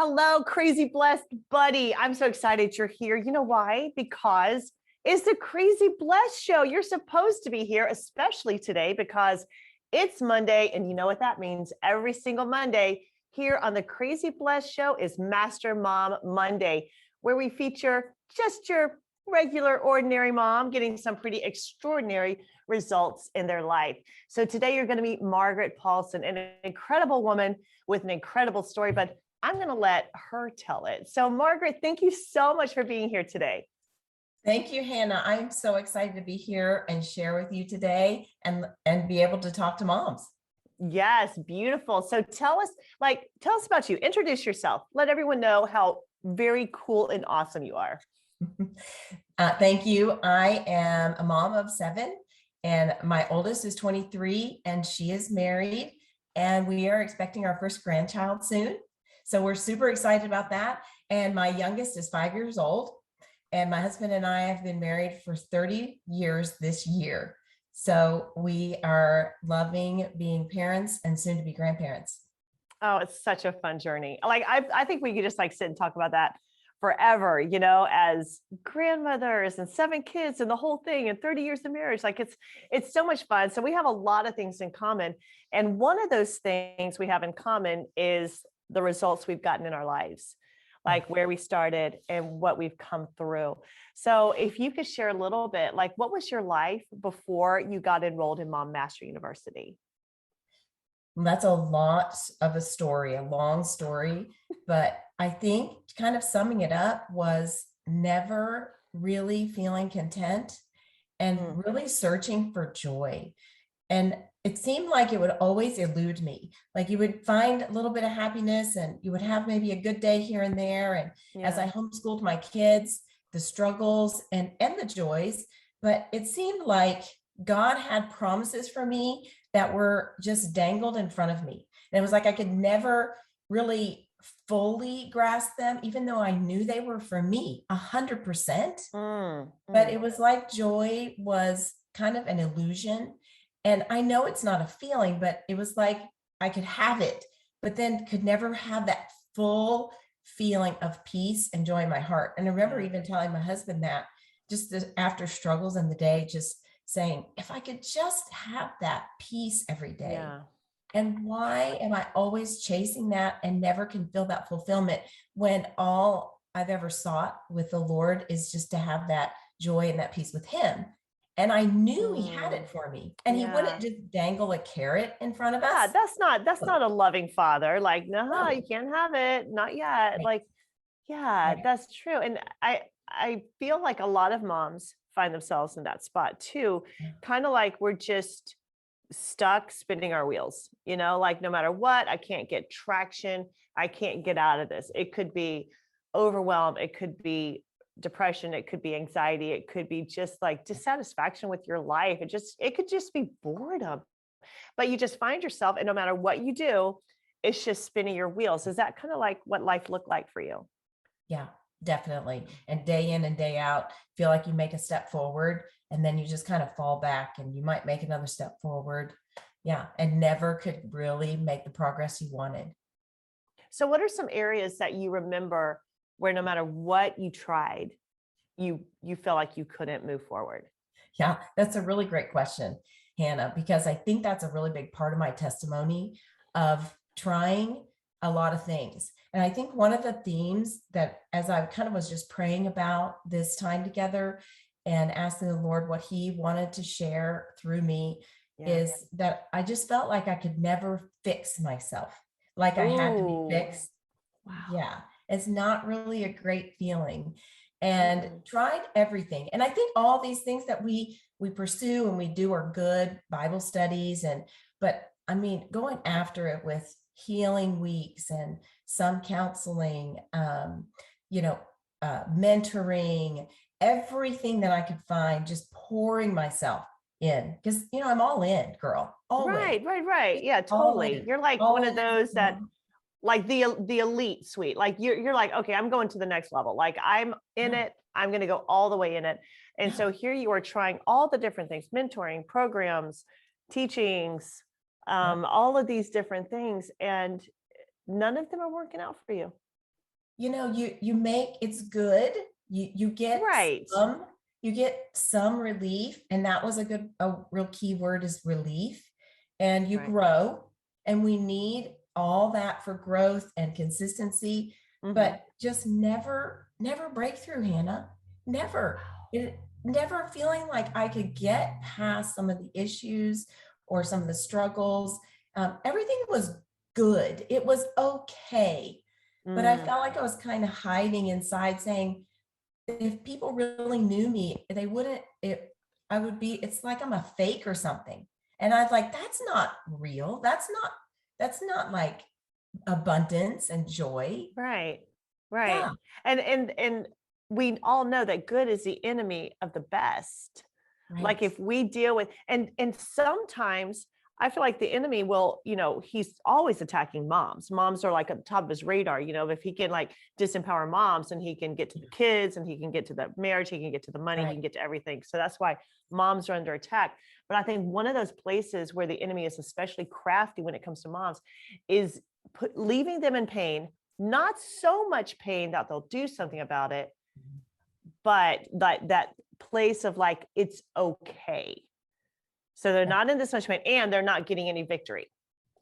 Hello, crazy blessed buddy. I'm so excited you're here. You know why? Because it's the Crazy Blessed Show. You're supposed to be here, especially today, because it's Monday. And you know what that means? Every single Monday here on the Crazy Blessed Show is Master Mom Monday, where we feature just your regular, ordinary mom getting some pretty extraordinary results in their life. So today you're going to meet Margaret Paulson, an incredible woman with an incredible story, but I'm going to let her tell it. So Margaret, thank you so much for being here today. Thank you, Hannah. I'm so excited to be here and share with you today and be able to talk to moms. Yes, beautiful. So tell us about you. Introduce yourself. Let everyone know how very cool and awesome you are. Thank you. I am a mom of 7, and my oldest is 23, and she is married, and we are expecting our first grandchild soon. So we're super excited about that. And my youngest is 5 years old. And my husband and I have been married for 30 years this year. So we are loving being parents and soon to be grandparents. Oh, it's such a fun journey. I think we could just sit and talk about that forever, as grandmothers and 7 kids and the whole thing and 30 years of marriage. It's so much fun. So we have a lot of things in common. And one of those things we have in common is the results we've gotten in our lives, like where we started and what we've come through. So if you could share a little bit, what was your life before you got enrolled in Mom Master University? That's a lot of a story, a long story, but I think kind of summing it up was never really feeling content and really searching for joy. And it seemed like it would always elude me. Like you would find a little bit of happiness and you would have maybe a good day here and there. And as I homeschooled my kids, the struggles and the joys, but it seemed like God had promises for me that were just dangled in front of me. And it was like I could never really fully grasp them, even though I knew they were for me 100%. But it was like joy was kind of an illusion. And I know it's not a feeling, but it was like I could have it, but then could never have that full feeling of peace and joy in my heart. And I remember even telling my husband that just after struggles in the day, just saying, if I could just have that peace every day. And why am I always chasing that and never can feel that fulfillment when all I've ever sought with the Lord is just to have that joy and that peace with him? And I knew he had it for me, and he wouldn't just dangle a carrot in front of us. That's not a loving father. No, you can't have it. Not yet. That's true. And I feel like a lot of moms find themselves in that spot too, kind of like we're just stuck spinning our wheels, no matter what, I can't get traction. I can't get out of this. It could be overwhelm. It could be depression. It could be anxiety. It could be just dissatisfaction with your life. It could just be boredom, but you just find yourself, and no matter what you do, it's just spinning your wheels. Is that kind of like what life looked like for you? Yeah, definitely. And day in and day out, feel like you make a step forward and then you just kind of fall back and you might make another step forward. Yeah. And never could really make the progress you wanted. So what are some areas that you remember where no matter what you tried, you feel like you couldn't move forward? Yeah, that's a really great question, Hannah, because I think that's a really big part of my testimony of trying a lot of things. And I think one of the themes that, as I kind of was just praying about this time together and asking the Lord what he wanted to share through me, is that I just felt like I could never fix myself, like I had to be fixed. Wow. Yeah, it's not really a great feeling. And tried everything. And I think all these things that we pursue and we do are good, Bible studies, but I mean, going after it with healing weeks and some counseling, mentoring, everything that I could find, just pouring myself in, because I'm all in, girl. Always. Right. Yeah, totally. You're like one of those that the elite suite. You're like, okay, I'm going to the next level. I'm in it. I'm going to go all the way in it. And so here you are trying all the different things, mentoring, programs, teachings, all of these different things. And none of them are working out for you. you make it's good. You get Right. some you get some relief, and that was a real key word is relief, and you Right. grow, and we need all that for growth and consistency, Hmm. but just never breakthrough, Hannah. Never. It never feeling like I could get past some of the issues or some of the struggles. Everything was good. It was okay, but I Mm, felt like I was kind of hiding inside saying, if people really knew me, they wouldn't, I would be, it's like I'm a fake or something. And I was like, that's not real. That's not like abundance and joy. right. Right. Yeah, And we all know that good is the enemy of the best. Like right. if we deal with, and sometimes I feel like the enemy will, he's always attacking moms. Moms are like at the top of his radar. If he can like disempower moms, and he can get to the kids, and he can get to the marriage, he can get to the money, he Right. can get to everything. So that's why moms are under attack. But I think one of those places where the enemy is especially crafty when it comes to moms is leaving them in pain, not so much pain that they'll do something about it, but that place of like, it's okay. So they're Yeah. not in this much pain, and they're not getting any victory.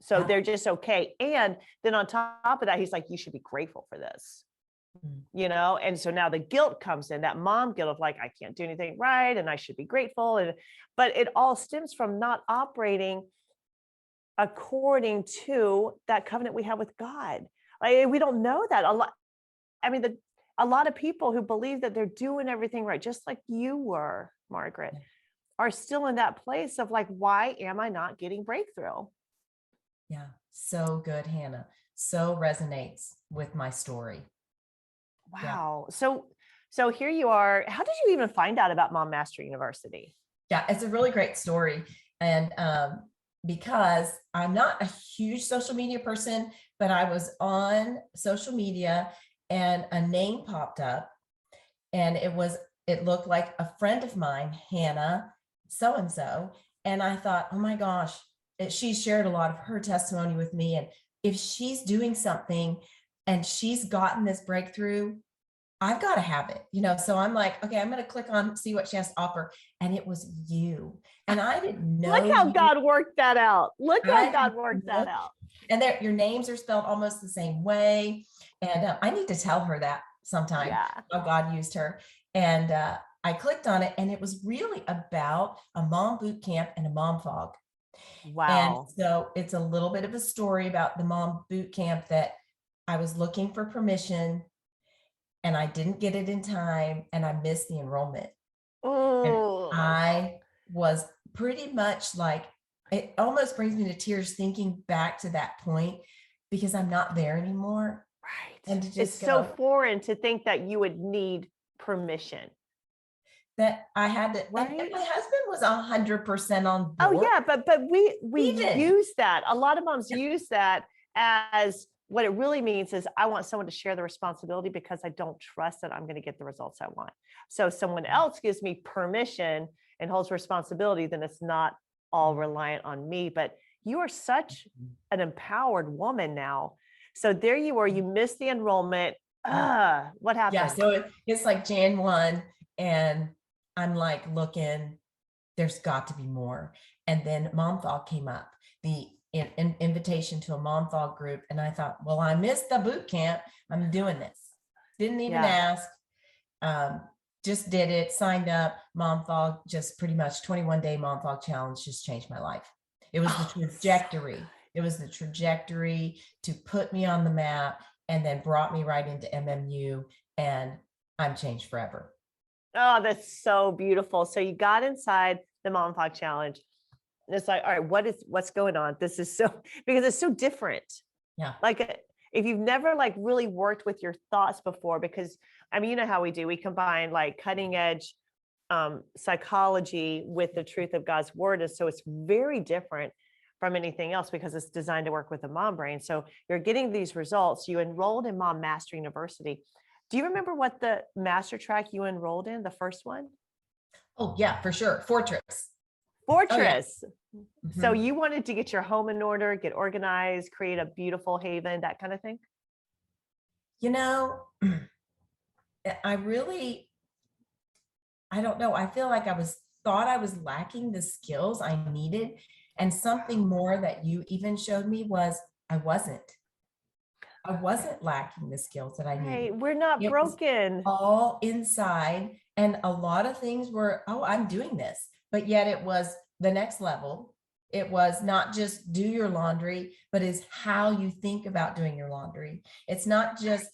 So Yeah. they're just okay. And then on top of that, he's like, you should be grateful for this, Mm. And so now the guilt comes in, that mom guilt of like, I can't do anything right, and I should be grateful. But it all stems from not operating according to that covenant we have with God. Like, we don't know that a lot. I mean, a lot of people who believe that they're doing everything right, just like you were, Margaret, Yeah. are still in that place of like, why am I not getting breakthrough? Yeah. So good, Hannah. So resonates with my story. Yeah. Wow. So here you are. How did you even find out about Mom Master University? Yeah, it's a really great story. And because I'm not a huge social media person, but I was on social media and a name popped up, and it looked like a friend of mine, Hannah, so and so. And I thought, oh my gosh, she shared a lot of her testimony with me. And if she's doing something and she's gotten this breakthrough, I've got to have it, So I'm like, okay, I'm going to click on, see what she has to offer. And it was you. And I didn't Look know how you. God worked that out. Look how I God didn't worked that know. out. And your names are spelled almost the same way. And I need to tell her that sometime, Yeah. how God used her. And I clicked on it, and it was really about a mom boot camp and a mom fog. And Wow. so it's a little bit of a story about the mom boot camp, that I was looking for permission and I didn't get it in time, and I missed the enrollment. And Oh, I was pretty much like, it almost brings me to tears thinking back to that point, because I'm not there anymore. right. And to It's just so go, foreign to think that you would need permission, that I had to, and right? my husband was 100% on Oh board. yeah, but we Even, use that. A lot of moms use that as what it really means is, I want someone to share the responsibility because I don't trust that I'm going to get the results I want. So if someone else gives me permission and holds responsibility, then it's not all reliant on me. But you are such an empowered woman now. So there you were, you missed the enrollment. yeah. What Yeah, happened? so it's like Jan 1, and I'm like looking, there's got to be more. And then Mom Fog came up, the invitation to a Mom Fog group. And I thought, well, I missed the boot camp. I'm doing this. Didn't even Yeah. ask. Um, just did it, signed up. Mom Fog, just pretty much 21-day Mom Fog challenge, just changed my life. It was the Oh, so trajectory. It was the trajectory to put me on the map, and then brought me right into MMU, and I'm changed forever. Oh, that's so beautiful. So you got inside the Mom Fog Challenge. And it's like, all right, what's going on? This is so, because it's so different. Yeah. Like if you've never like really worked with your thoughts before, because I mean, you know how we do, we combine like cutting edge psychology with the truth of God's word. And so it's very different from anything else because it's designed to work with the mom brain. So you're getting these results. You enrolled in Mom Master University. Do you remember what the master track you enrolled in, the first one? Oh, yeah, for sure. Fortress. Oh, yeah. Fortress. So Mhm. you wanted to get your home in order, get organized, create a beautiful haven, that kind of thing? You know, I really, I don't know. I feel like thought I was lacking the skills I needed. And something more that you even showed me was I wasn't. I wasn't lacking the skills that I needed. Right. We're not It was broken. all inside. And a lot of things were, oh, I'm doing this. But yet it was the next level. It was not just do your laundry, but is how you think about doing your laundry. It's not just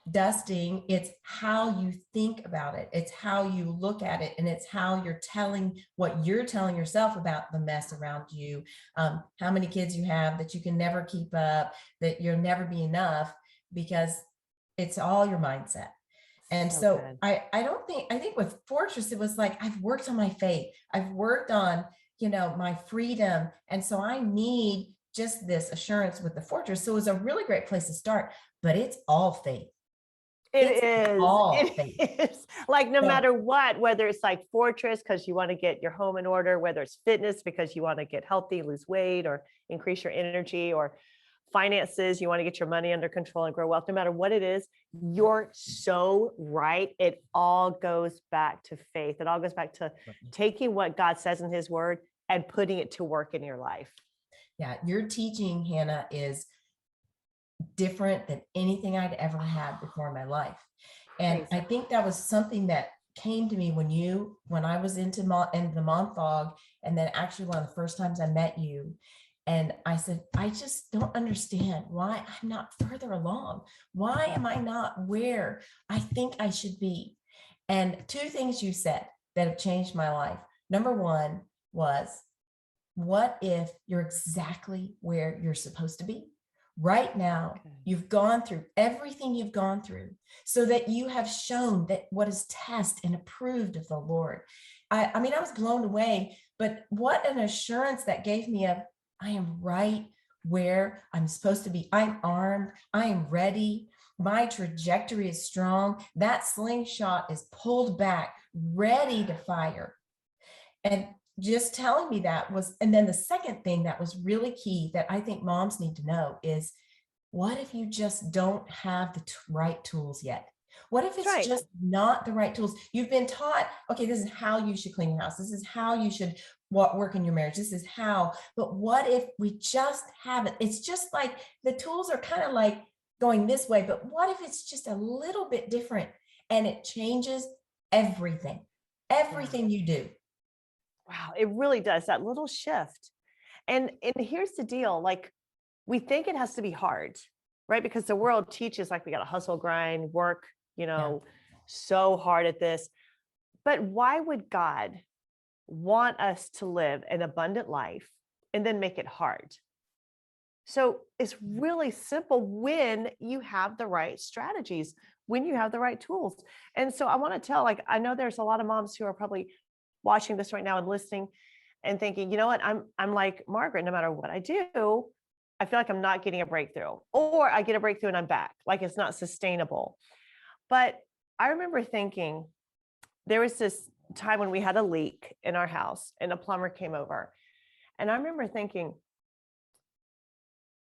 dusting, it's how you think about it. It's how you look at it. And it's how you're telling what you're telling yourself about the mess around you. How many kids you have, that you can never keep up, that you'll never be enough, because it's all your mindset. And So so good. I think with Fortress, it was like, I've worked on my faith. I've worked on, my freedom. And so I need just this assurance with the Fortress. So it was a really great place to start, but it's all faith. It's It is. all faith. It is. Like no So matter what, whether it's like Fortress because you want to get your home in order, whether it's fitness because you want to get healthy, lose weight, or increase your energy, or finances, you want to get your money under control and grow wealth, no matter what it is, you're so right. It all goes back to faith. It all goes back to taking what God says in his word and putting it to work in your life. yeah, your teaching, Hannah, is different than anything I'd ever had before in my life. And Praise I God. think that was something that came to me when I was into the Montauk, and then actually one of the first times I met you. And I said, I just don't understand why I'm not further along. Why am I not where I think I should be? And two things you said that have changed my life. Number one was, what if you're exactly where you're supposed to be? Right now, Okay. you've gone through everything you've gone through so that you have shown that what is tested and approved of the Lord. I mean, I was blown away, but what an assurance that gave me of, I am right where I'm supposed to be. I'm armed. I am ready. My trajectory is strong. That slingshot is pulled back, ready to fire. And just telling me that was, and then the second thing that was really key that I think moms need to know is, what if you just don't have the right tools yet? What if That's it's right. just not the right tools? You've been taught, okay, this is how you should clean your house. This is how you should work in your marriage. This is how, but what if we just haven't? It's just like the tools are kind of like going this way, but what if it's just a little bit different and it changes everything, Yeah. everything you do? Wow. It really does that little shift. And here's the deal, like we think it has to be hard, right? Because the world teaches like we got to hustle, grind, work, Yeah. so hard at this. But why would God want us to live an abundant life and then make it hard? So it's really simple when you have the right strategies, when you have the right tools. And so I want to tell, like, I know there's a lot of moms who are probably watching this right now and listening and thinking, you know what, I'm like Margaret, no matter what I do, I feel like I'm not getting a breakthrough, or I get a breakthrough and I'm back. Like it's not sustainable. But I remember thinking there was this time when we had a leak in our house and a plumber came over. And I remember thinking,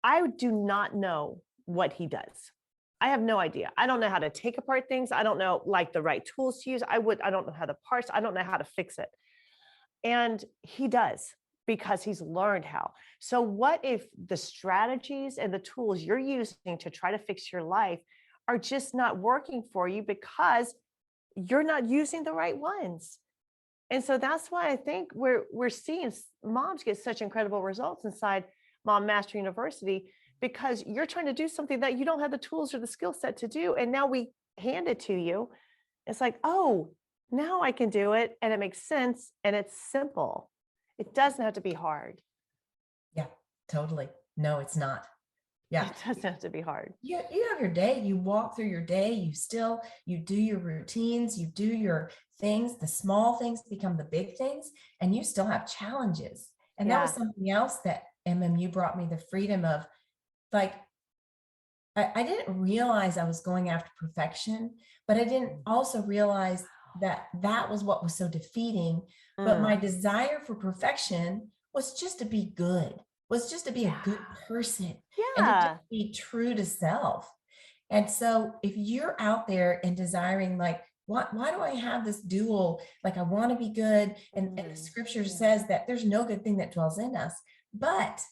I do not know what he does. I have no idea. I don't know how to take apart things. I don't know like the right tools to use. I don't know how to parse. I don't know how to fix it. And he does because he's learned how. So what if the strategies and the tools you're using to try to fix your life are just not working for you because you're not using the right ones? And so that's why I think we're seeing moms get such incredible results inside Mom Master University, because you're trying to do something that you don't have the tools or the skill set to do. And now we hand it to you. It's like, oh, now I can do it. And it makes sense. And it's simple. It doesn't have to be hard. Yeah, totally. No, it's not. Yeah. It doesn't have to be hard. You have your day, you walk through your day, you do your routines, you do your things, the small things become the big things, and you still have challenges. And that was Yeah. something else that MMU brought me, the freedom of, like, I didn't realize I was going after perfection, but I didn't also realize that that was what was so defeating. But my Mm. desire for perfection was just to be good, was just to be a Yeah. good person and to just Yeah. be true to self. And so if you're out there and desiring, like, why do I have this dual? Like, I want to be good. And the scripture Yeah. says that there's no good thing that dwells in us, but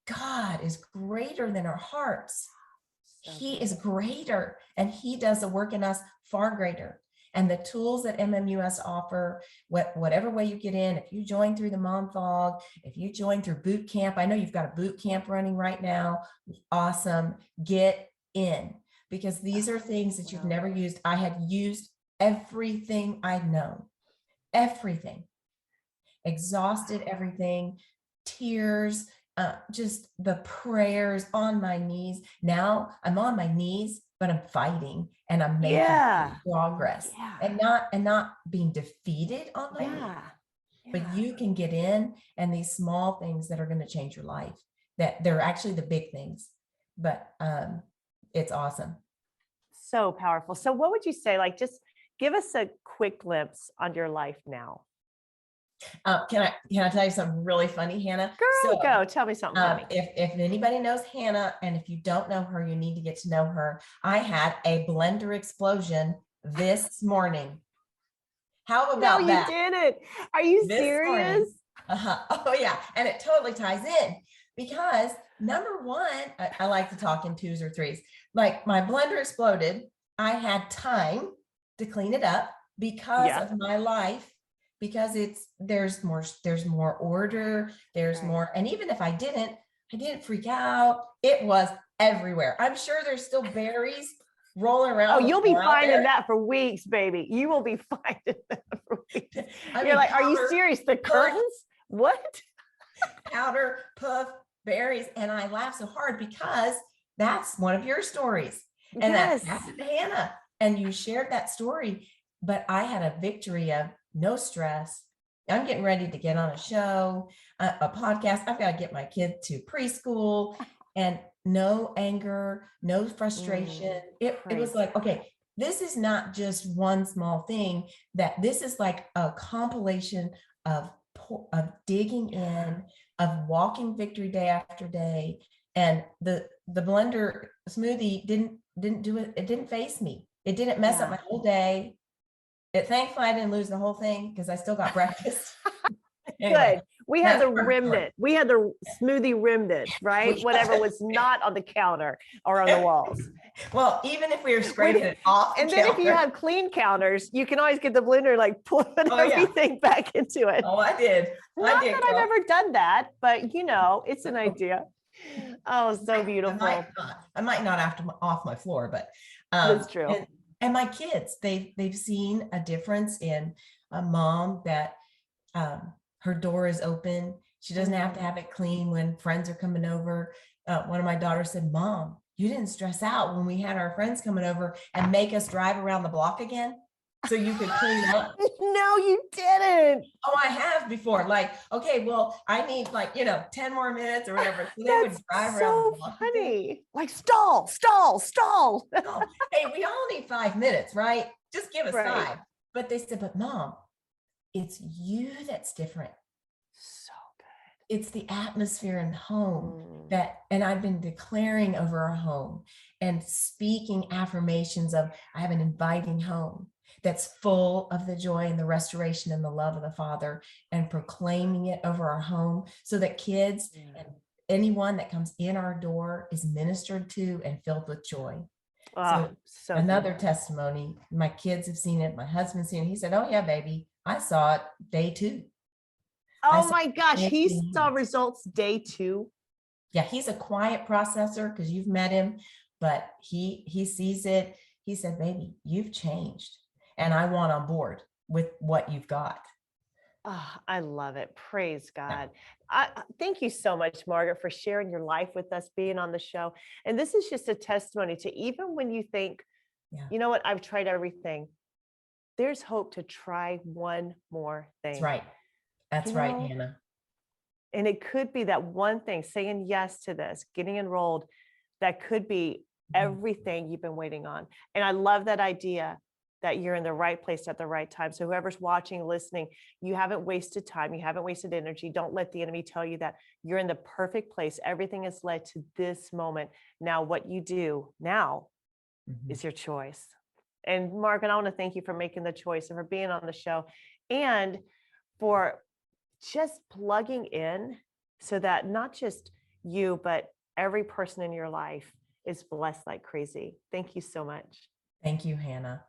God is greater than our hearts. So He good. is greater, and he does a work in us far greater. And the tools that MMUS offer, whatever way you get in, if you join through the Mom Fog, if you join through boot camp, I know you've got a boot camp running right now. Awesome. Get in, because these are things that you've Wow. never used. I had used everything I'd known, everything, exhausted everything, tears, just the prayers on my knees. Now I'm on my knees, but I'm fighting and I'm making Yeah. progress, Yeah. and not being defeated on my knees. Yeah. But Yeah. you can get in, and these small things that are going to change your life, that they're actually the big things, but it's awesome. So powerful. So what would you say, like, just give us a quick glimpse on your life now? Can I tell you something really funny, Hannah? Girl, So go. Tell me something funny. if anybody knows Hannah, and if you don't know her, you need to get to know her. I had a blender explosion this morning. How No, about you that? didn't. Are you This serious? morning. Oh yeah, and it totally ties in, because number one, I like to talk in twos or threes. Like, my blender exploded. I had time to clean it up because Yeah. of my life, because there's more order, there's Right. more. And even if I didn't freak out. It was everywhere. I'm sure there's still berries rolling around. Oh, on the you'll be floor out finding there. that for weeks, baby. You will be finding that for weeks. I You're mean, like, are you powder, serious? The puff, curtains? What? powder, puff, berries. And I laugh so hard because that's one of your stories. And that Yes. happened to Hannah. And you shared that story. But I had a victory of no stress. I'm getting ready to get on a show, a podcast. I've got to get my kid to preschool, and no anger, no frustration. It was Praise like, God. okay, this is not just one small thing, that this is like a compilation of digging in, of walking victory day after day. And the blender smoothie didn't do it. It didn't face me. It didn't mess up Yeah. my whole day. Thankfully I didn't lose the whole thing, because I still got breakfast. Anyway, Good. We had that's the part of the story. remnant. We had the smoothie remnant, right? Whatever was not on the counter or on the walls. Well, even if we were scraping it off the And then if you counter. have clean counters, you can always get the blender, like put Oh, yeah. everything back into it. Oh, I did. Not that I've girl. ever done that, but it's an idea. Oh, so beautiful. I might not have to off my floor, but That's true. And my kids, they've seen a difference in a mom that her door is open. She doesn't have to have it clean when friends are coming over. One of my daughters said, "Mom, you didn't stress out when we had our friends coming over and make us drive around the block again so you could clean up." No, you didn't. Oh, I have before. Like, okay, well, I need 10 more minutes or whatever. So they would drive around the block. Funny. Like, stall. Oh, hey, we all need 5 minutes, right? Just give us Right. 5. But they said, "But Mom, it's you that's different. So good. It's the atmosphere in home and I've been declaring over our home and speaking affirmations of, I have an inviting home that's full of the joy and the restoration and the love of the Father, and proclaiming it over our home so that kids and anyone that comes in our door is ministered to and filled with joy." So another testimony, my kids have seen it, my husband's seen it. He said, "Oh yeah, baby, I saw it day 2. Oh my gosh, he saw results day 2. Yeah, he's a quiet processor, because you've met him, but he sees it. He said, "Baby, you've changed, and I want on board with what you've got." Oh, I love it. Praise God. Thank you so much, Margaret, for sharing your life with us, being on the show. And this is just a testimony to, even when you think, you know what, I've tried everything, there's hope to try one more thing. That's right. That's right, Hannah. And it could be that one thing, saying yes to this, getting enrolled, that could be everything you've been waiting on. And I love that idea that you're in the right place at the right time. So whoever's watching, listening, you haven't wasted time. You haven't wasted energy. Don't let the enemy tell you that. You're in the perfect place. Everything has led to this moment. Now, what you do now Mhm. is your choice. And Margaret, I want to thank you for making the choice and for being on the show and for just plugging in so that not just you, but every person in your life is blessed like crazy. Thank you so much. Thank you, Hannah.